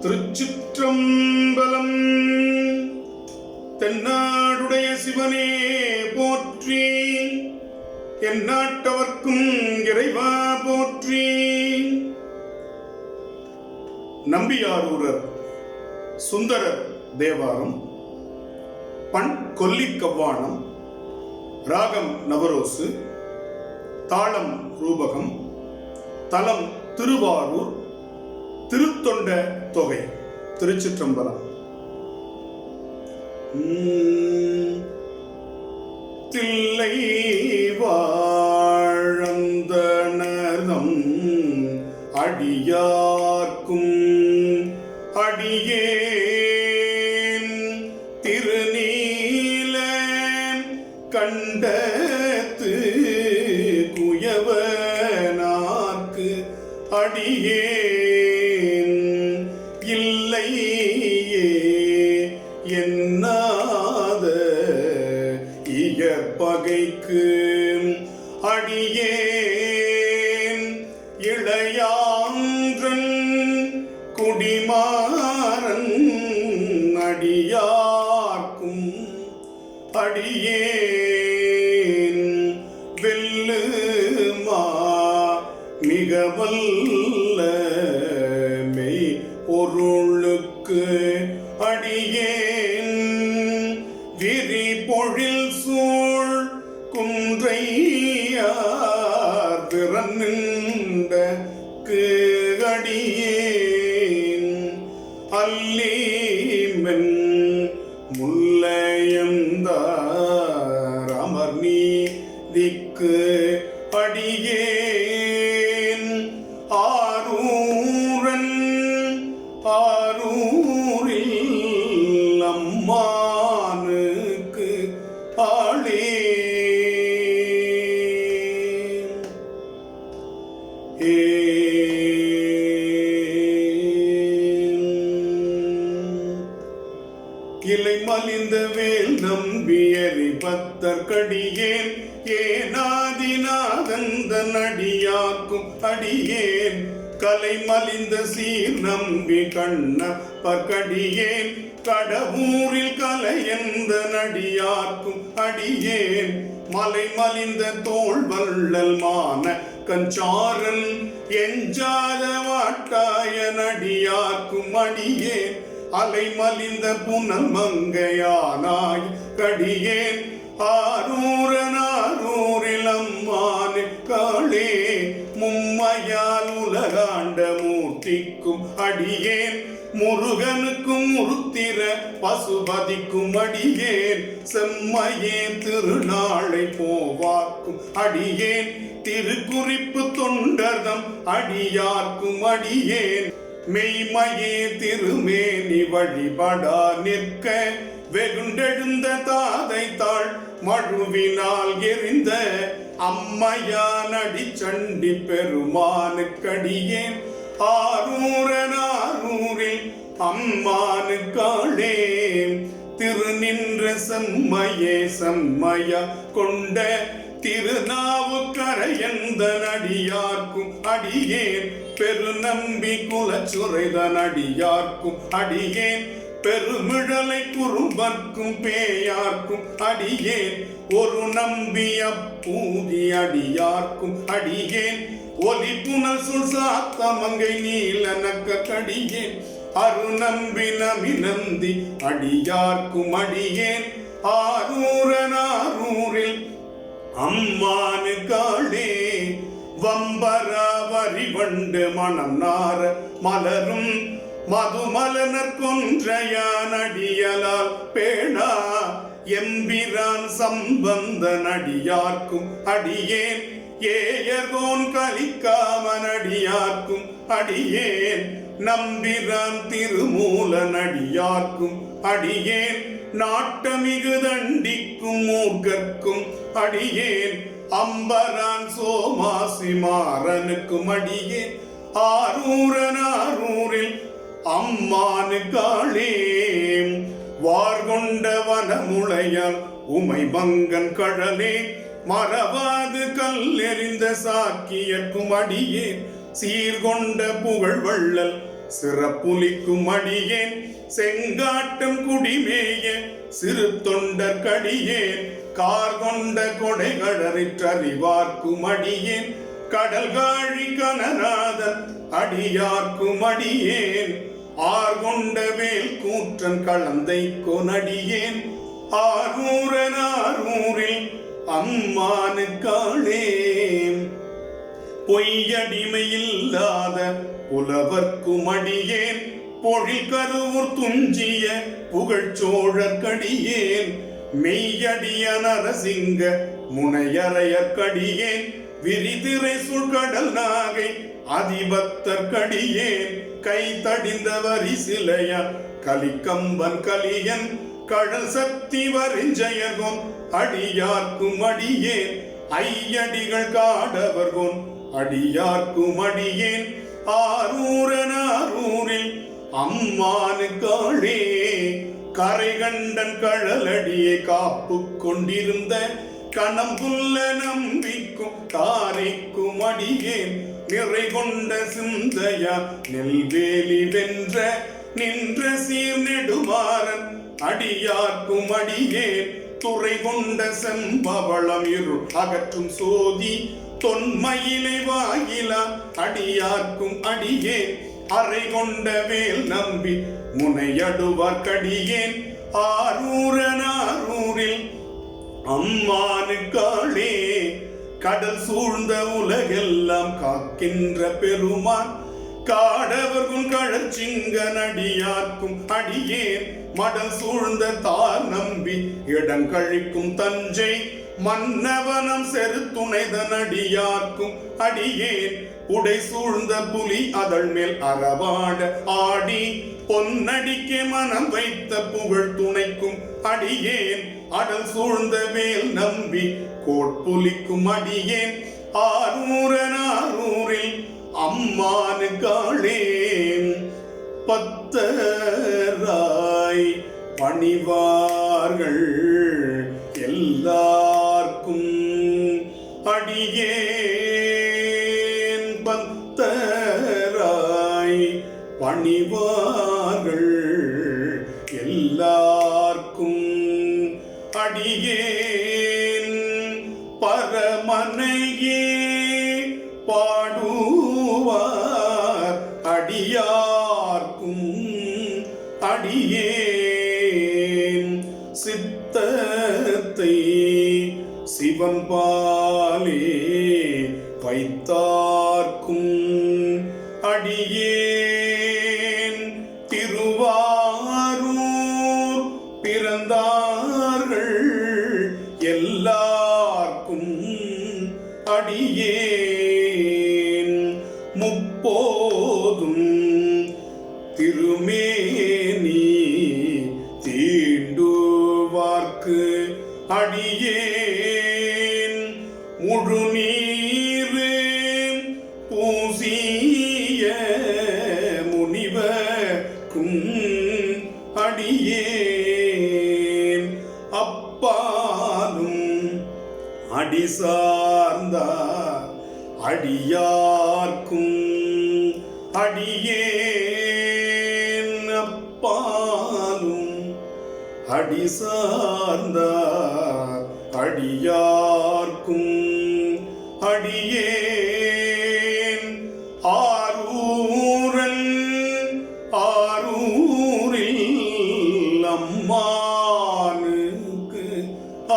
திருச்சிற்றம்பலம். தென்னாடுடைய சிவனே போற்றி, எந்நாட்டவர்க்கும் இறைவா போற்றி. நம்பியாரூரர் சுந்தரர் தேவாரம். பண் கொல்லிக்கவ்வாணம். ராகம் நவரோசு. தாளம் ரூபகம். தலம் திருவாரூர். திருத்தொண்ட தொகை. திருச்சிற்றம்பலம். தில்லை வாழந்தனர்தம் அடியார்க்கும் அடியேன் திருநீல கண்டத்து குயவனார்க்கு அடியேன் இல்லையே என்னாத இயற்பகைக்கு அடியேன் இளையான்றன் குடிமாறன் அடியார்க்கும் அடியேன் வெல்லுமா மிக வல்ல மெய் பொருளுக்கு அடியேன் விரி பொழில் சூழ் குன்றையார் பிறந்த அடியேன் அல்லீமென் முல்லையந்தார் அமர் நீதிக்கு அடியேன் ஆரூரன் ஆரூரில் அம்மானுக்கு ஆளே. இலை மலிந்த வேல் நம்பியறி பத்தற்கடியேன் ஏனாதிநாதந்த நடியாக்கும் அடியேன் கலை மலிந்த சீர் நம்பி கண்ணப்பர்கடியேன் கடவுரில் கலையந்த நடியாக்கும் அடியேன் மலை மலிந்த தோல் வள்ளல் மான கஞ்சாரன் எஞ்சாத வாட்டாய நடியாக்கும் அடியேன் அலை மலிந்த புனல் மங்கையானாய் கடியேன் ஆரூரனாரூரில் அம்மானு காளே மும்மையால் உலகாண்ட மூர்த்திக்கும் அடியேன் முருகனுக்கும் முருத்திர பசுபதிக்கும் அடியேன் செம்மையே திருநாளை போவாக்கும் அடியேன் திருக்குறிப்பு தொண்டர்தம் அடியார்க்கும் அடியேன் மெய்மையே திருமேனி வழிபடா நிற்க வெகுண்டெழுந்த தாதை தாள் மழுவினால் எரிந்த அம்மையான் அடிச்சண்டி பெருமானுக்கடியேன் ஆரூரனாரூரில் அம்மானுக்காளே திருநின்ற செம்மையே செம்மையா கொண்ட திருநாவுக்கரையந்த நடியார்க்கும் அடியேன் பெருநம்பி குலச்சுரைதன் அடியார்க்கும் அடியேன் பெருமிழலை குறும்பர்க்கும் பேயார்க்கும் அடியேன் ஒரு நம்பி அப்பூதி அடியார்க்கும் அடியேன் ஒலி புனல் சுள் சாத்தமங்கை நீலனக்க கடியேன் அருநம்பி நமிநந்தி அடியார்க்கும் அடியேன் ஆரூரனாரூரில் அம்மானு காளே வம்பராவரி வண்டு மணம் நார மலரும் மதுமலனர் கொன்றையான் அடியலால் பேணா எம்பிரான் சம்பந்த நடியார்க்கும் அடியேன் ஏயர்கோன் கலிக்காமன் அடியார்க்கும் அடியேன் நம்பிரான் திருமூல நடியார்க்கும் அடியேன் நாட்டமிகு தண்டிக்கும் மூர்க்கர்க்கும் அடியேன் அம்பரான் சோமாசி மாறனுக்கும் அடியேன் ஆரூரனாரூரில் அம்மானு காளே வார்கொண்ட வனமுளையால் உமை மங்கன் கடலே மறவாது கல்லெறிந்த சாக்கியர்க்கும் அடியேன் சீர்கொண்ட புகழ் வள்ளல் சிறப்புலிக்கும் அடியேன் செங்காட்டம் குடிமேய சிறு தொண்டர் கடியேன் கார் கொண்ட கொடைகளறிற்றறிவார்க்கும் அடியேன் கடல் காழி கனநாதன் அடியார்க்கும் அடியேன் ஆர்கொண்ட வேல் கூற்றன் கலந்தை கொனடியேன் ஆரூரில் அம்மானுக்காளே பொய்யடிமையில்லாத புலவர்க்கும் அடியேன் பொழில் கருவூர் துஞ்சிய புகழ்ச்சோழற்கடியேன் மெய்யடிய நரசிங்க முனையறையற்கடியேன் விரிதிரை சுழ்கடல் நாகை அதிபத்தற்கடியேன் கை தடிந்த வரி சிலைய கலிக்கம்பன் கலியன் கடல் சக்தி வரிஞ்சயர்கோன் அடியார்க்கும் அடியேன் ஐயடிகள் காடவர்கோன் அடியார்க்கும் அடியேன் ஆரூரில் அம்மானுக்காளே கரை கண்டன் கழலடியை காப்பு கொண்டிருந்த கணம்புல்ல நம்பிக்கும் தாரைக்கும் அடியேன் நிறை கொண்ட சிந்தையா நெல்வேலி வென்ற நின்ற சீர் நெடுமாறன் அடியார்க்கும் அடியேன் துறை கொண்ட செம்பவளம் இருள் அகற்றும் சோதி தொன்மையிலை வாயிலா அடியார்க்கும் அடியேன் அறை கொண்ட வேல் நம்பி முனையடுவார்க்கடியேன் ஆரூரில் அம்மானுக்காளே கடல் சூழ்ந்த உலகெல்லாம் காக்கின்ற பெருமான் காடவர்க்கும் கழற்சிங்க நடியார்க்கும் அடியேன் மடல் சூழ்ந்த தார் நம்பி இடங்கழிக்கும் தஞ்சை மன்னவனம் செரு துணைதன் அடியார்க்கும் அடியேன் உடை சூழ்ந்த புலி அதழ் மேல் அறவாட ஆடி பொன்னடிக்கு மனம் வைத்த புகழ் துணைக்கும் அடியேன் அடல் சூழ்ந்த மேல் நம்பி கோட்புலிக்கும் அடியேன் ஆரூரில் அம்மானுக்காளே பத்தராய் பணிவார்கள் எல்லார்க்கும் அடியேன் பத்தராய் பணிவார்கள் எல்லார்க்கும் அடியேன் பரமனையே பாடுவார் அடியார்க்கும் அடியேன் சித்தத்தை சிவன் பாலே வைத்தார்க்கும் அடியேன் திருவாரூர் பிறந்தார்கள் எல்லார்க்கும் அடியேன் முப்போதும் திருமேனி தீண்டுவார்க்கு அடியேன் முழுநீர் பூசிய முனிவர்க்கும் அடியேன் அப்பாலும் அடி சார்ந்த அடியார்க்கும் அடியேன் அப்பாலும் அடி சார்ந்த அடியார்க்கும் அடியேன் ஆரூரில் அம்மானுக்கு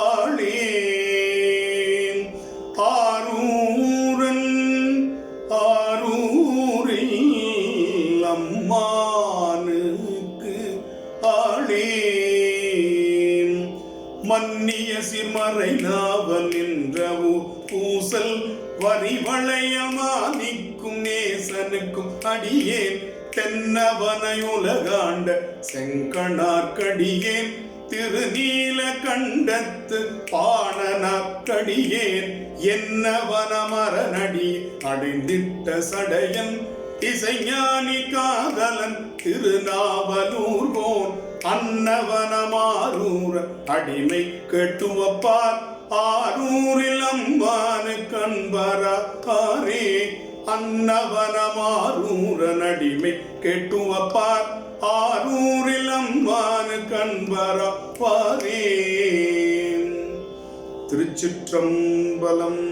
ஆளே ஆரூரில் அம்மானுக்கு ஆளே மன்னிய சிமறை நாவல் நின்றவோ பூசல் வரிவளையமானிக்கும் நேசனுக்கும் அடியேன் தென்னவனையுலகாண்ட செங்கணார்க்கடியேன் திருநீல கண்டத்து பாணனாக்கடியேன் என்னவனமரநடி அடைந்திட்ட சடையன் இசைஞானி காதலன் திருநாவலூர்கோன் அன்னவனமாரூர அடிமை கெட்டுவப்பார் ஆரூரில் அம்பானு கண்பராரே அன்னவனமாரூரன் அடிமை கேட்டுவப்பார் ஆரூரில் அம்மானு கண்பரப்பாரே. திருச்சிற்றம்பலம்.